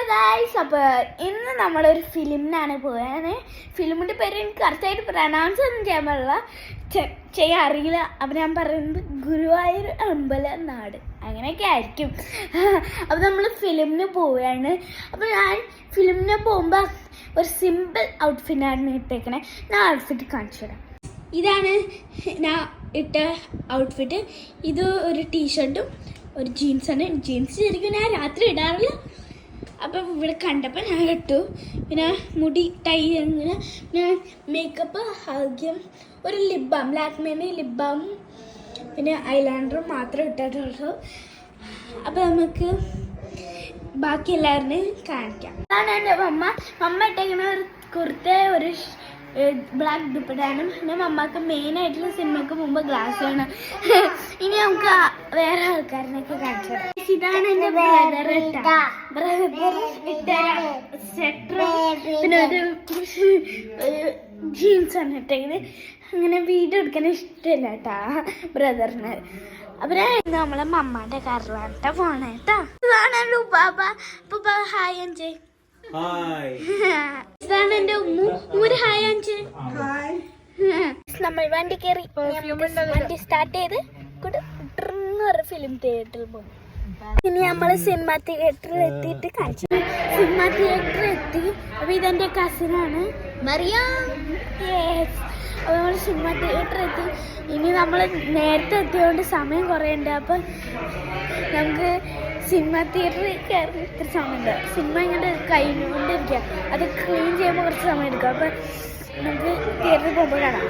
Guys, അപ്പോൾ ഇന്ന് നമ്മളൊരു ഫിലിമിനാണ് പോയത്. ഫിലിമിൻ്റെ പേര് എനിക്ക് കറക്റ്റായിട്ട് പ്രൊനൗൺസ് ഒന്നും ചെയ്യാൻ അറിയില്ല. അപ്പം ഞാൻ പറയുന്നത് ഗുരുവായൂർ അമ്പലനാട് അങ്ങനെയൊക്കെ ആയിരിക്കും. അപ്പോൾ നമ്മൾ ഫിലിമിന് പോവുകയാണ്. അപ്പോൾ ഞാൻ ഫിലിമിന് പോകുമ്പോൾ ഒരു സിമ്പിൾ ഔട്ട്ഫിറ്റാണ് ഇട്ടേക്കണേ. ഞാൻ ഔട്ട്ഫിറ്റ് കാണിച്ചു തരാം. ഇതാണ് ഞാൻ ഇട്ട ഔട്ട്ഫിറ്റ്. ഇത് ഒരു ടീഷർട്ടും ഒരു ജീൻസാണ്. ജീൻസ് ശരിക്കും ഞാൻ രാത്രി ഇടാറില്ല. അപ്പം ഇവിടെ കണ്ടപ്പോൾ ഞാൻ ഇട്ടു. പിന്നെ മുടി ടൈ അങ്ങനെ, പിന്നെ മേക്കപ്പ് ആദ്യം ഒരു ലിപ് ബാം, ലാക്മേൻ്റെ ലിപ് ബാമും പിന്നെ ഐലൈനറും മാത്രമേ ഇട്ടിട്ടുള്ളൂ. അപ്പം നമുക്ക് ബാക്കി എല്ലാവരുടെയും കാണിക്കാം. അതാണ് എൻ്റെ മമ്മ ഇട്ടേക്കുന്ന ഒരു കുർത്ത, ഒരു ബ്ലാക്ക് ദുപ്പട്ടയാണ്. പിന്നെ മമ്മക്ക് മെയിനായിട്ടുള്ള സിനിമയ്ക്ക് മുമ്പ് ഗ്ലാസ് വേണം. ഇനി നമുക്ക് വേറെ ആൾക്കാരിനൊക്കെ കാണിച്ചു തരാം. ഇതാണ് എൻ്റെ ബ്രദർ ഇട്ട സ്വെറ്റർ, പിന്നെ ഒരു ജീൻസാണ് ഇട്ടേക്കുന്നത്. അങ്ങനെ വീഡിയോ എടുക്കാൻ ഇഷ്ടമില്ല കേട്ടാ ബ്രദറിന്. അപ്പം ഞാൻ നമ്മളെ മമ്മാൻ്റെ കാറിലാണ് പോണേ കേട്ടാ. ഇതാണ് എൻ്റെ ഉപ്പാപ്പ. ഉപ്പാപ്പ ഹായ് അഞ്ചേ. ഇതാണ് എന്റെ ഉമ്മൂര് ഹായ് അഞ്ച്. നമ്മൾ വണ്ടി കയറി വണ്ടി സ്റ്റാർട്ട് ചെയ്ത് ഫിലിം തിയേറ്ററിൽ പോകും. ഇനി നമ്മള് സിനിമ തിയേറ്ററിൽ എത്തിയിട്ട് കാണിച്ചു. സിനിമ തിയേറ്ററിൽ എത്തി. അപ്പൊ ഇതെന്റെ കസിനാണ് മറിയ. അപ്പൊ നമ്മള് സിനിമ തിയേറ്ററിൽ എത്തി. ഇനി നമ്മള് നേരത്തെ എത്തിയതുകൊണ്ട് സമയം കുറേ ഉണ്ട്. അപ്പൊ നമുക്ക് സിനിമ തിയേറ്ററിൽ കയറി ഇത്ര സമയമുണ്ട്. സിനിമ ഇങ്ങനെ കഴിഞ്ഞുകൊണ്ടിരിക്കുക. അത് ക്ലീൻ ചെയ്യുമ്പോൾ കുറച്ച് സമയം എടുക്കും. അപ്പം നമുക്ക് തിയേറ്ററിൽ പോകുമ്പോൾ കാണാം.